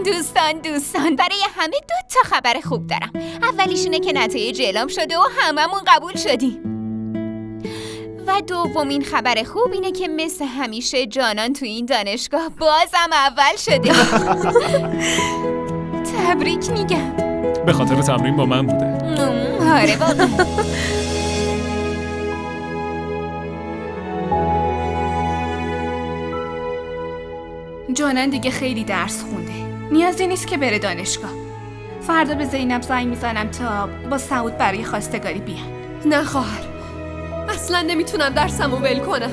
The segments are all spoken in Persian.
دوستان برای همه 2 تا خبر خوب دارم. اولیش اینه که نتایج اعلام شده و هممون قبول شدیم. و دومین خبر خوب اینه که مثل همیشه جانان تو این دانشگاه بازم اول شده. تبریک میگم. به خاطر تمرین با من بوده. آره واقعا. جانان دیگه خیلی درس خونده. نیازی نیست که بره دانشگاه. فردا به زینب زنگ میزنم تا با سعود برای خواستگاری بیان. نه خواهر، اصلا نمیتونم درسمو ول کنم.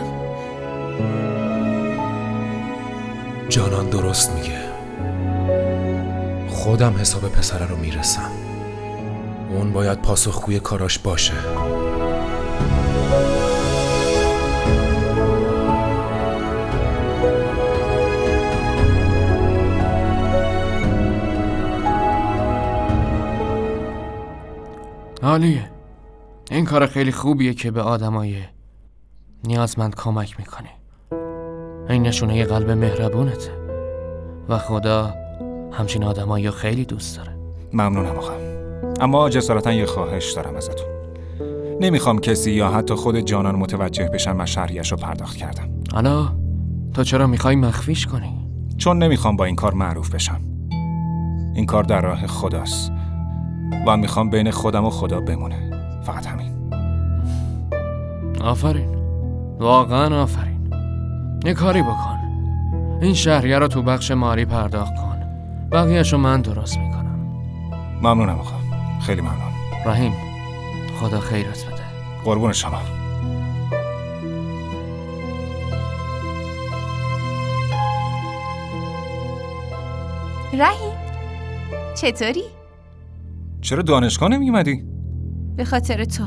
جانان درست میگه. خودم حساب پسره رو میرسم. اون باید پاسخگوی کاراش باشه. عالیه. این کار خیلی خوبیه که به آدمای نیازمند کمک میکنه. این نشونه قلب مهربونته و خدا همچین آدمایی خیلی دوست داره. ممنونم آقا، اما جسارتا یه خواهش دارم ازتون. نمیخوام کسی یا حتی خود جانان متوجه بشن من شرحیه‌اش رو پرداخت کردم. حالا تو چرا میخوای مخفیش کنی؟ چون نمیخوام با این کار معروف بشم. این کار در راه خداست و میخوام بین خودم و خدا بمونه. فقط همین. آفرین، واقعا آفرین. یه کاری بکن، این شهریه رو تو بخش مالی پرداخت کن، بقیه‌شو من درست میکنم. ممنونم آقا، خیلی ممنون. رحیم، خدا خیرت بده. قربون شما. رحیم چطوری؟ چرا دانشگاه نمیومدی؟ به خاطر تو.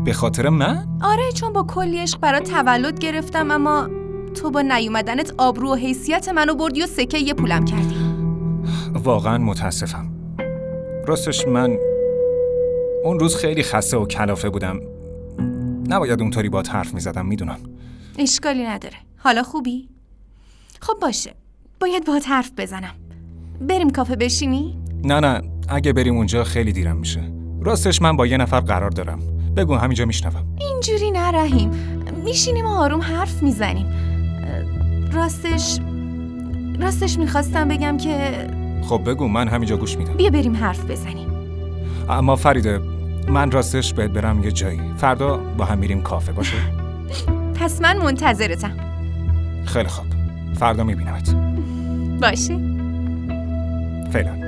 به خاطر من؟ آره، چون با کلی عشق برات تولد گرفتم، اما تو با نیومدنت آبرو و حیثیت منو بردی و سکه یه پولم کردی. واقعا متاسفم. راستش من اون روز خیلی خسته و کلافه بودم. نباید اونطوری باهات حرف میزدم، میدونم. اشکالی نداره. حالا خوبی؟ خب باشه، باید باهات حرف بزنم. بریم کافه بشینی؟ نه، اگه بریم اونجا خیلی دیرم میشه. راستش من با یه نفر قرار دارم. بگو، همینجا میشنوم. اینجوری نه رحیم، میشینیم و آروم حرف میزنیم. راستش میخواستم بگم که... خب بگو، من همینجا گوش میدم. بیا بریم حرف بزنیم. اما فریده، من راستش باید برم یه جایی. فردا با هم میریم کافه، باشه؟ پس من منتظرتم. خیلی خوب، فردا میبینمت. باشه. فعلا.